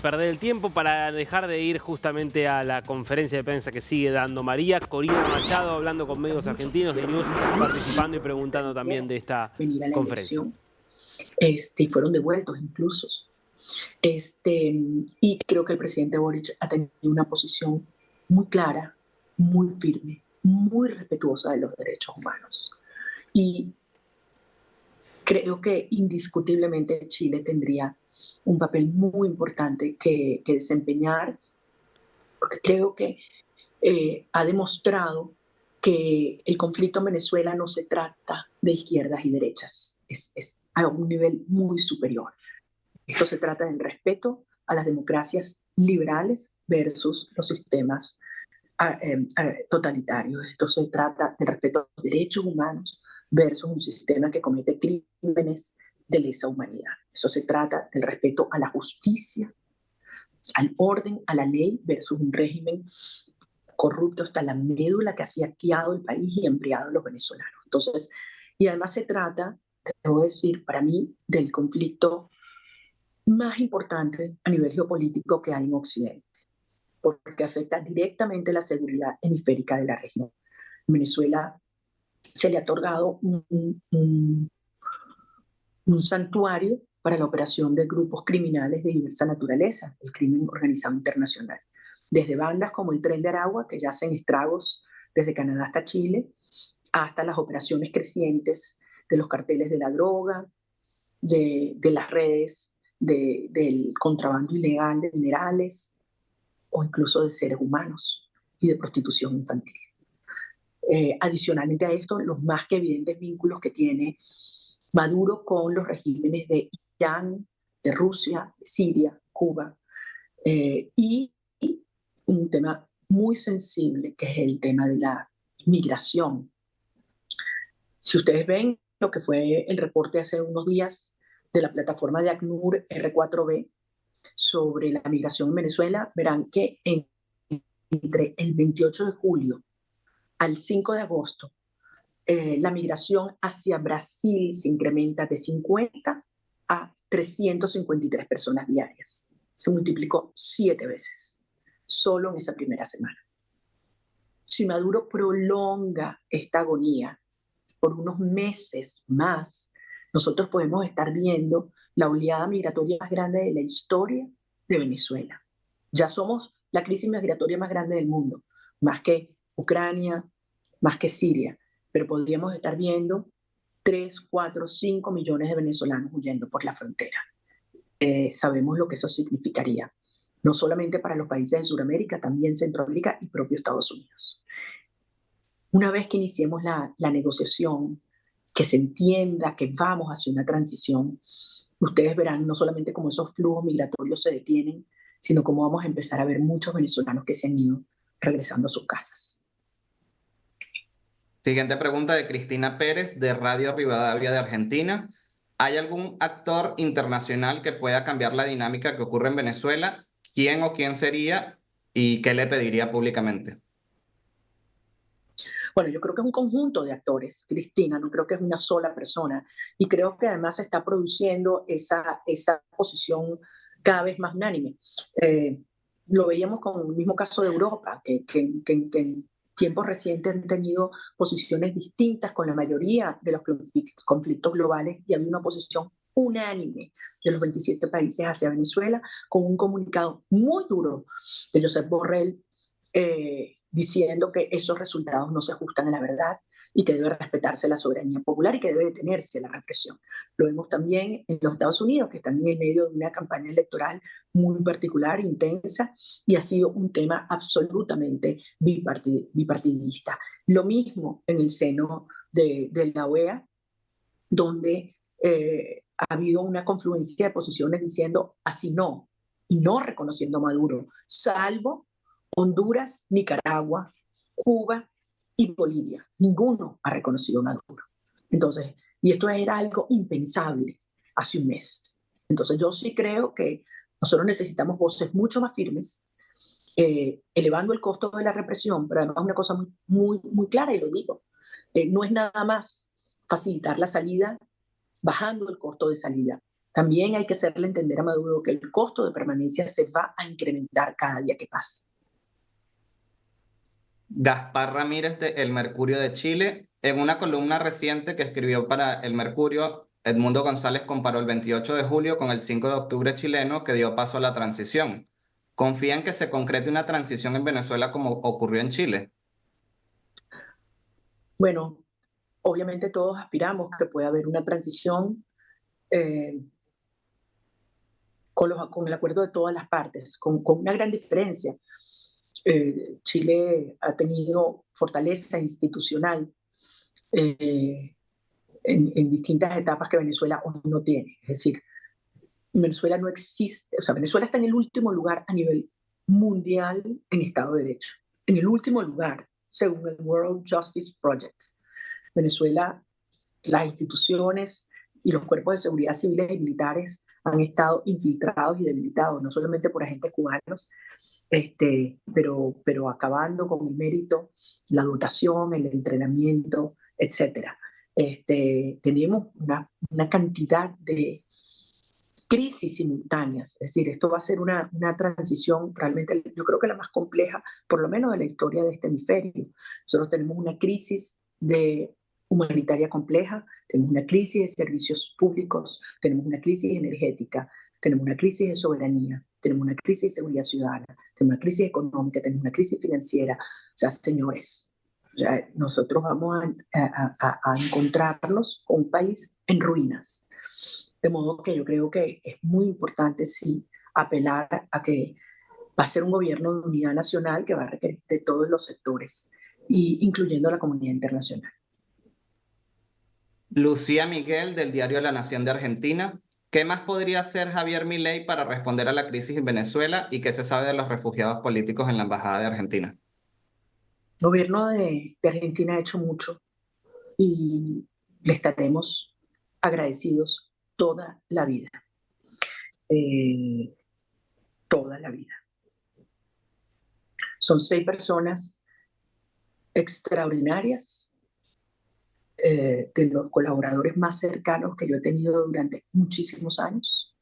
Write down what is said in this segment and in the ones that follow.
perder el tiempo para dejar de ir justamente a la conferencia de prensa que sigue dando María Corina Machado, hablando con medios argentinos de News, participando y preguntando también de esta venir a la conferencia. elección, y fueron devueltos incluso. Y creo que el presidente Boric ha tenido una posición muy clara, muy firme, muy respetuosa de los derechos humanos. Y creo que indiscutiblemente Chile tendría un papel muy importante que desempeñar, porque creo que ha demostrado que el conflicto en Venezuela no se trata de izquierdas y derechas, es a un nivel muy superior. Esto se trata del respeto a las democracias liberales versus los sistemas totalitarios. Esto se trata del respeto a los derechos humanos versus un sistema que comete crímenes de lesa humanidad. Eso se trata del respeto a la justicia, al orden, a la ley versus un régimen corrupto hasta la médula que ha saqueado el país y empleado a los venezolanos. Entonces, y además se trata, debo decir, para mí, del conflicto más importante a nivel geopolítico que hay en Occidente, porque afecta directamente la seguridad hemisférica de la región. En Venezuela se le ha otorgado un santuario para la operación de grupos criminales de diversa naturaleza, el crimen organizado internacional. Desde bandas como el Tren de Aragua, que ya hacen estragos desde Canadá hasta Chile, hasta las operaciones crecientes de los carteles de la droga, de las redes del contrabando ilegal de minerales o incluso de seres humanos y de prostitución infantil. Adicionalmente a esto, los más que evidentes vínculos que tiene Maduro con los regímenes de Irán, de Rusia, de Siria, Cuba, y un tema muy sensible que es el tema de la migración. Si ustedes ven lo que fue el reporte hace unos días de la plataforma de ACNUR R4B sobre la migración en Venezuela, verán que entre el 28 de julio al 5 de agosto, la migración hacia Brasil se incrementa de 50 a 353 personas diarias. Se multiplicó 7 veces, solo en esa primera semana. Si Maduro prolonga esta agonía por unos meses más, nosotros podemos estar viendo la oleada migratoria más grande de la historia de Venezuela. Ya somos la crisis migratoria más grande del mundo, más que Ucrania, más que Siria, pero podríamos estar viendo 3, 4, 5 millones de venezolanos huyendo por la frontera. Sabemos lo que eso significaría, no solamente para los países de Sudamérica, también Centroamérica y propio Estados Unidos. Una vez que iniciemos la negociación, que se entienda que vamos hacia una transición, ustedes verán no solamente cómo esos flujos migratorios se detienen, sino cómo vamos a empezar a ver muchos venezolanos que se han ido regresando a sus casas. Siguiente pregunta de Cristina Pérez, de Radio Rivadavia de Argentina. ¿Hay algún actor internacional que pueda cambiar la dinámica que ocurre en Venezuela? ¿Quién o quién sería y qué le pediría públicamente? Bueno, yo creo que es un conjunto de actores, Cristina, no creo que es una sola persona. Y creo que además se está produciendo esa posición cada vez más unánime. Lo veíamos con el mismo caso de Europa, que en tiempos recientes han tenido posiciones distintas con la mayoría de los conflictos globales y había una posición unánime de los 27 países hacia Venezuela, con un comunicado muy duro de Josep Borrell, diciendo que esos resultados no se ajustan a la verdad y que debe respetarse la soberanía popular y que debe detenerse la represión. Lo vemos también en los Estados Unidos, que están en el medio de una campaña electoral muy particular, intensa, y ha sido un tema absolutamente bipartidista. Lo mismo en el seno de la OEA, donde ha habido una confluencia de posiciones diciendo así no, y no reconociendo a Maduro, salvo Honduras, Nicaragua, Cuba y Bolivia. Ninguno ha reconocido a Maduro. Entonces, y esto era algo impensable hace un mes. Entonces, yo sí creo que nosotros necesitamos voces mucho más firmes, elevando el costo de la represión, pero además una cosa muy clara, y lo digo, no es nada más facilitar la salida bajando el costo de salida, También hay que hacerle entender a Maduro que el costo de permanencia se va a incrementar cada día que pase. Gaspar Ramírez de El Mercurio de Chile, en una columna reciente que escribió para El Mercurio, Edmundo González comparó el 28 de julio con el 5 de octubre chileno que dio paso a la transición. ¿Confía en que se concrete una transición en Venezuela como ocurrió en Chile? Bueno, obviamente todos aspiramos que pueda haber una transición eh, con el acuerdo de todas las partes, con una gran diferencia. Chile ha tenido fortaleza institucional eh, en distintas etapas que Venezuela hoy no tiene. Es decir, Venezuela no existe, o sea, Venezuela está en el último lugar a nivel mundial en Estado de Derecho. En el último lugar, según el World Justice Project. Venezuela, las instituciones y los cuerpos de seguridad civiles y militares han estado infiltrados y debilitados, no solamente por agentes cubanos, pero acabando con el mérito, la dotación, el entrenamiento, etcétera. Tenemos una cantidad de crisis simultáneas, es decir, esto va a ser una transición realmente, yo creo que la más compleja, por lo menos de la historia de este hemisferio. Nosotros tenemos una crisis de humanitaria compleja, tenemos una crisis de servicios públicos, tenemos una crisis energética, tenemos una crisis de soberanía, tenemos una crisis de seguridad ciudadana, tenemos una crisis económica, tenemos una crisis financiera. O sea, señores, ya nosotros vamos a encontrarnos con un país en ruinas. De modo que yo creo que es muy importante, sí, apelar a que va a ser un gobierno de unidad nacional que va a requerir de todos los sectores, incluyendo la comunidad internacional. Lucía Miguel del diario La Nación de Argentina. ¿Qué más podría hacer Javier Milei para responder a la crisis en Venezuela y qué se sabe de los refugiados políticos en la Embajada de Argentina? El gobierno de Argentina ha hecho mucho y le estaremos agradecidos toda la vida. Eh, Toda la vida. Son 6 personas extraordinarias, de los colaboradores más cercanos que yo he tenido durante muchísimos años,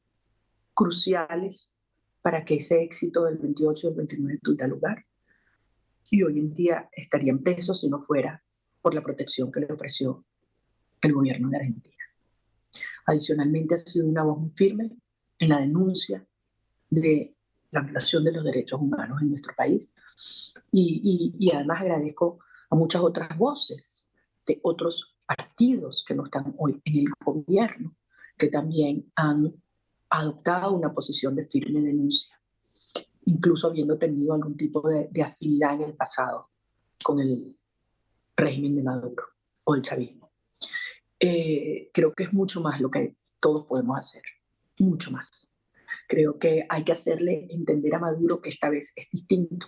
cruciales para que ese éxito del 28 y el 29 tuviera lugar. Y hoy en día estarían presos si no fuera por la protección que le ofreció el gobierno de Argentina. Adicionalmente, ha sido una voz muy firme en la denuncia de la violación de los derechos humanos en nuestro país. Y además agradezco a muchas otras voces de otros partidos que no están hoy en el gobierno, que también han adoptado una posición de firme denuncia, incluso habiendo tenido algún tipo de afinidad en el pasado con el régimen de Maduro o el chavismo. Creo que es mucho más lo que todos podemos hacer, mucho más. Creo que hay que hacerle entender a Maduro que esta vez es distinto.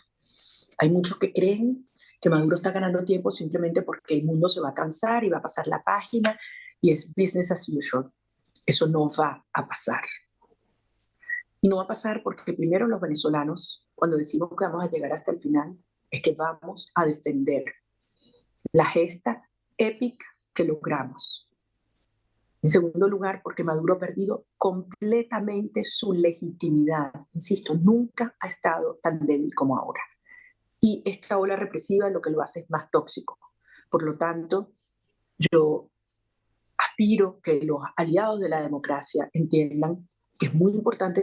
Hay muchos que creen que Maduro está ganando tiempo simplemente porque el mundo se va a cansar y va a pasar la página y es business as usual. Eso no va a pasar. Y no va a pasar porque primero los venezolanos, cuando decimos que vamos a llegar hasta el final, es que vamos a defender la gesta épica que logramos. En segundo lugar, porque Maduro ha perdido completamente su legitimidad. Insisto, nunca ha estado tan débil como ahora. Y esta ola represiva lo que lo hace es más tóxico. Por lo tanto, yo aspiro que los aliados de la democracia entiendan que es muy importante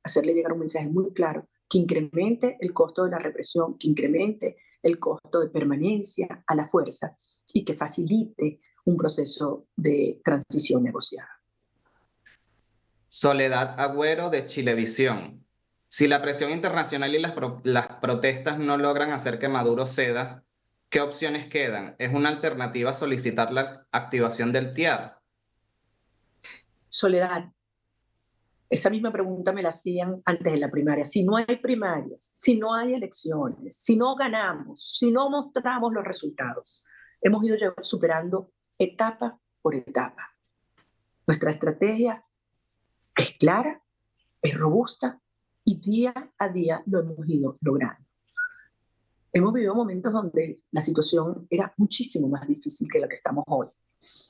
hacerle llegar un mensaje muy claro que incremente el costo de la represión, que incremente el costo de permanencia a la fuerza y que facilite un proceso de transición negociada. Soledad Agüero de Chilevisión. Si la presión internacional y las protestas no logran hacer que Maduro ceda, ¿qué opciones quedan? ¿Es una alternativa solicitar la activación del TIAR? Soledad, esa misma pregunta me la hacían antes de la primaria. Si no hay primarias, si no hay elecciones, si no ganamos, si no mostramos los resultados, hemos ido superando etapa por etapa. Nuestra estrategia es clara, es robusta y día a día lo hemos ido logrando. Hemos vivido momentos donde la situación era muchísimo más difícil que la que estamos hoy,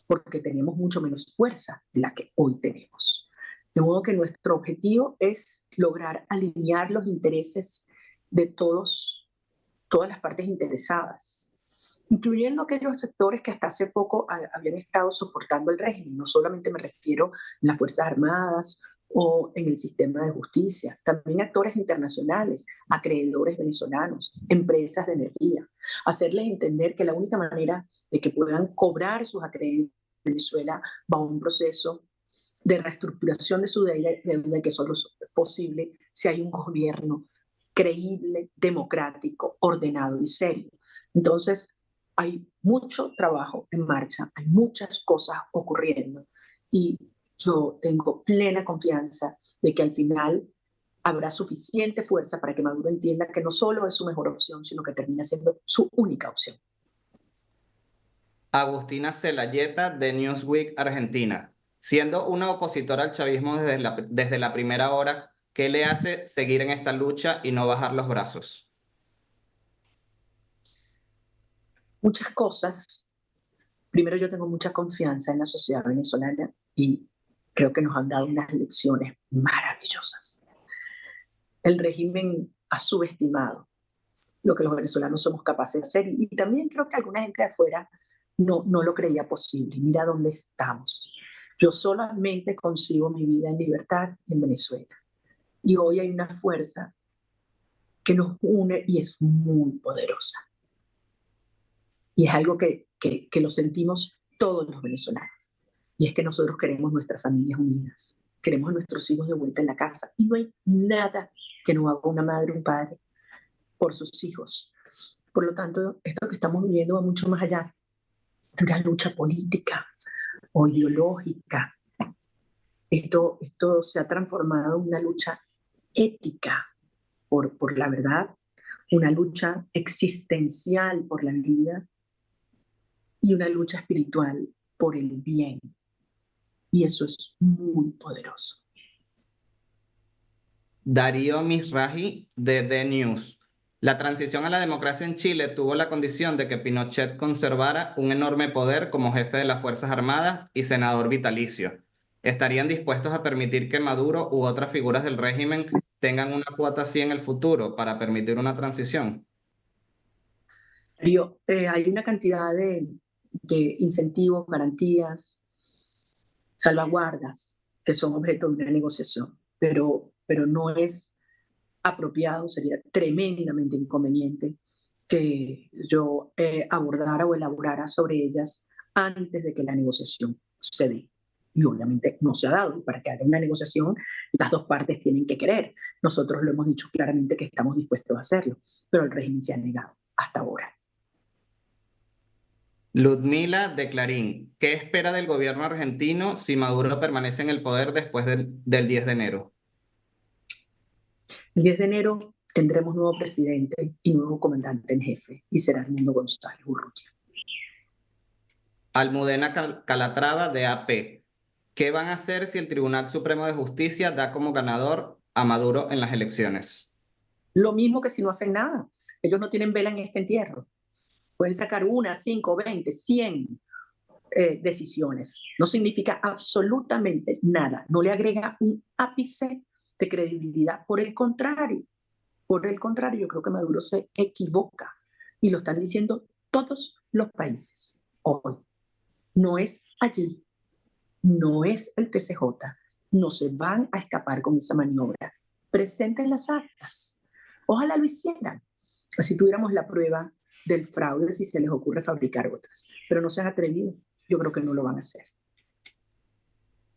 porque teníamos mucho menos fuerza de la que hoy tenemos. Teníamos mucho menos capacidad de De modo que nuestro objetivo es lograr alinear los intereses de todas las partes interesadas, incluyendo aquellos sectores que hasta hace poco habían estado soportando el régimen. No solamente me refiero en las Fuerzas Armadas o en el sistema de justicia, también actores internacionales, acreedores venezolanos, empresas de energía. Hacerles entender que la única manera de que puedan cobrar sus acreencias en Venezuela va a un proceso de reestructuración de su deuda, que solo es posible si hay un gobierno creíble, democrático, ordenado y serio. Entonces, hay mucho trabajo en marcha, hay muchas cosas ocurriendo y yo tengo plena confianza de que al final habrá suficiente fuerza para que Maduro entienda que no solo es su mejor opción, sino que termina siendo su única opción. Agustina Celayeta, de Newsweek, Argentina. Siendo una opositora al chavismo desde la primera hora, ¿qué le hace seguir en esta lucha y no bajar los brazos? Muchas cosas. Primero, yo tengo mucha confianza en la sociedad venezolana y creo que nos han dado unas lecciones maravillosas. El régimen ha subestimado lo que los venezolanos somos capaces de hacer y también creo que alguna gente de afuera no lo creía posible. Mira dónde estamos. Yo solamente consigo mi vida en libertad en Venezuela y hoy hay una fuerza que nos une y es muy poderosa. Y es algo que lo sentimos todos los venezolanos. Y es que nosotros queremos nuestras familias unidas, queremos a nuestros hijos de vuelta en la casa. Y no hay nada que no haga una madre o un padre por sus hijos. Por lo tanto, esto que estamos viviendo va mucho más allá de una lucha política o ideológica. Esto se ha transformado en una lucha ética por la verdad, una lucha existencial por la vida y una lucha espiritual por el bien. Y eso es muy poderoso. Darío Mizrahi, de The News. La transición a la democracia en Chile tuvo la condición de que Pinochet conservara un enorme poder como jefe de las Fuerzas Armadas y senador vitalicio. ¿Estarían dispuestos a permitir que Maduro u otras figuras del régimen tengan una cuota así en el futuro para permitir una transición? Hay una cantidad de incentivos, garantías, salvaguardas que son objeto de una negociación, pero no es apropiado, sería tremendamente inconveniente que yo abordara o elaborara sobre ellas antes de que la negociación se dé. Y obviamente no se ha dado. Y para que haya una negociación, las dos partes tienen que querer. Nosotros lo hemos dicho claramente que estamos dispuestos a hacerlo, pero el régimen se ha negado hasta ahora. Ludmila, de Clarín. ¿Qué espera del gobierno argentino si Maduro permanece en el poder después del 10 de enero? El 10 de enero tendremos nuevo presidente y nuevo comandante en jefe, y será Edmundo González Urrutia. Almudena Calatrava, de AP. ¿Qué van a hacer si el Tribunal Supremo de Justicia da como ganador a Maduro en las elecciones? Lo mismo que si no hacen nada. Ellos no tienen vela en este entierro. Pueden sacar 1, 5, 20, 100 decisiones. No significa absolutamente nada. No le agrega un ápice de credibilidad. Por el contrario, yo creo que Maduro se equivoca. Y lo están diciendo todos los países hoy. No es allí, no es el TCJ. No se van a escapar con esa maniobra. Presenten las actas. Ojalá lo hicieran. Así tuviéramos la prueba del fraude si se les ocurre fabricar otras. Pero no se han atrevido. Yo creo que no lo van a hacer.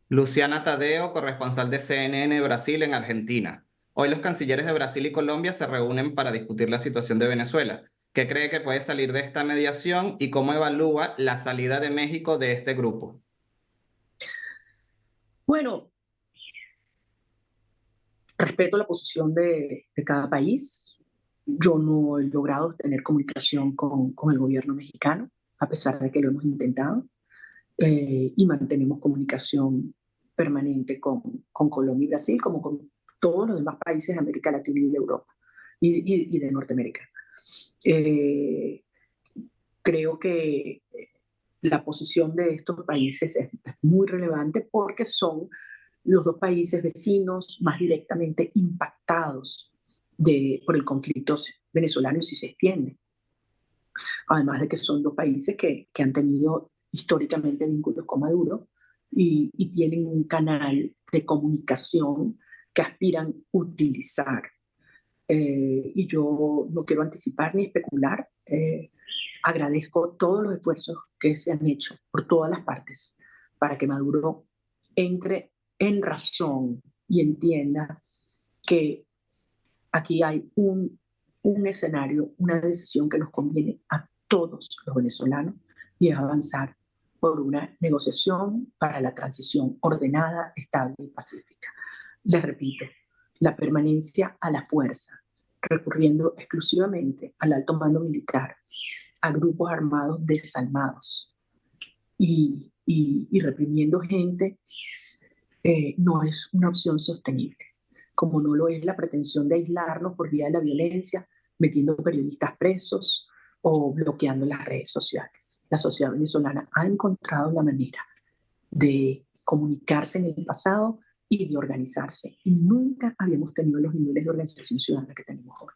Luciana Tadeo, corresponsal de CNN Brasil en Argentina. Hoy los cancilleres de Brasil y Colombia se reúnen para discutir la situación de Venezuela. ¿Qué cree que puede salir de esta mediación y cómo evalúa la salida de México de este grupo? Bueno, respeto la posición de cada país. Yo no he logrado tener comunicación con el gobierno mexicano, a pesar de que lo hemos intentado, y mantenemos comunicación permanente con Colombia y Brasil, como con todos los demás países de América Latina y de Europa y de Norteamérica. Creo que la posición de estos países es muy relevante porque son los dos países vecinos más directamente impactados por el conflicto venezolano, si se extiende. Además de que son dos países que han tenido históricamente vínculos con Maduro y tienen un canal de comunicación que aspiran utilizar. Y yo no quiero anticipar ni especular. Agradezco todos los esfuerzos que se han hecho por todas las partes para que Maduro entre en razón y entienda que aquí hay un escenario, una decisión que nos conviene a todos los venezolanos y es avanzar por una negociación para la transición ordenada, estable y pacífica. Les repito, la permanencia a la fuerza, recurriendo exclusivamente al alto mando militar, a grupos armados desalmados y reprimiendo gente, no es una opción sostenible, como no lo es la pretensión de aislarnos por vía de la violencia, metiendo periodistas presos o bloqueando las redes sociales. La sociedad venezolana ha encontrado la manera de comunicarse en el pasado y de organizarse, y nunca habíamos tenido los niveles de organización ciudadana que tenemos hoy.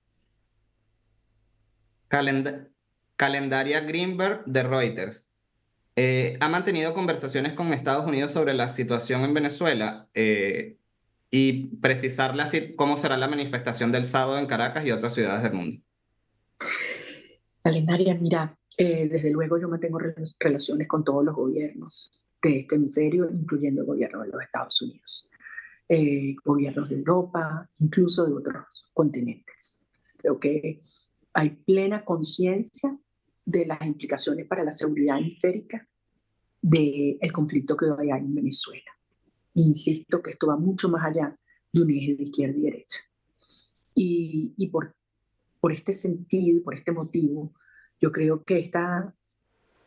Calendaria Greenberg de Reuters. ¿Ha mantenido conversaciones con Estados Unidos sobre la situación en Venezuela y precisar cómo será la manifestación del sábado en Caracas y otras ciudades del mundo? Calendaria, mira, desde luego yo mantengo relaciones con todos los gobiernos de este hemisferio, incluyendo el gobierno de los Estados Unidos, gobiernos de Europa, incluso de otros continentes. Creo que hay plena conciencia de las implicaciones para la seguridad hemisférica del conflicto que hoy hay en Venezuela. Insisto que esto va mucho más allá de un eje de izquierda y derecha. Y por este sentido, por este motivo, yo creo que esta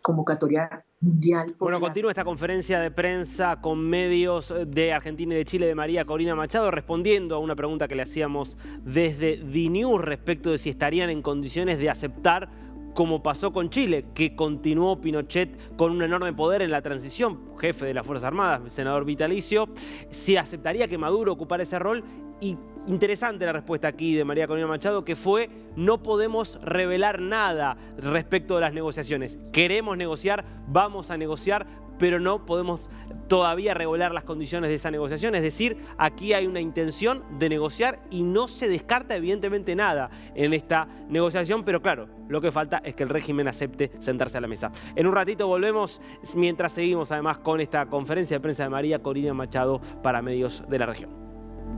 convocatoria mundial... Bueno, continúa esta conferencia de prensa con medios de Argentina y de Chile de María Corina Machado, respondiendo a una pregunta que le hacíamos desde DNews respecto de si estarían en condiciones de aceptar, como pasó con Chile, que continuó Pinochet con un enorme poder en la transición, jefe de las Fuerzas Armadas, senador vitalicio, si aceptaría que Maduro ocupara ese rol. Y interesante la respuesta aquí de María Corina Machado, que fue: no podemos revelar nada respecto de las negociaciones. Queremos negociar, vamos a negociar, pero no podemos todavía revelar las condiciones de esa negociación. Es decir, aquí hay una intención de negociar y no se descarta evidentemente nada en esta negociación, pero claro, lo que falta es que el régimen acepte sentarse a la mesa. En un ratito volvemos, mientras seguimos además con esta conferencia de prensa de María Corina Machado para medios de la región.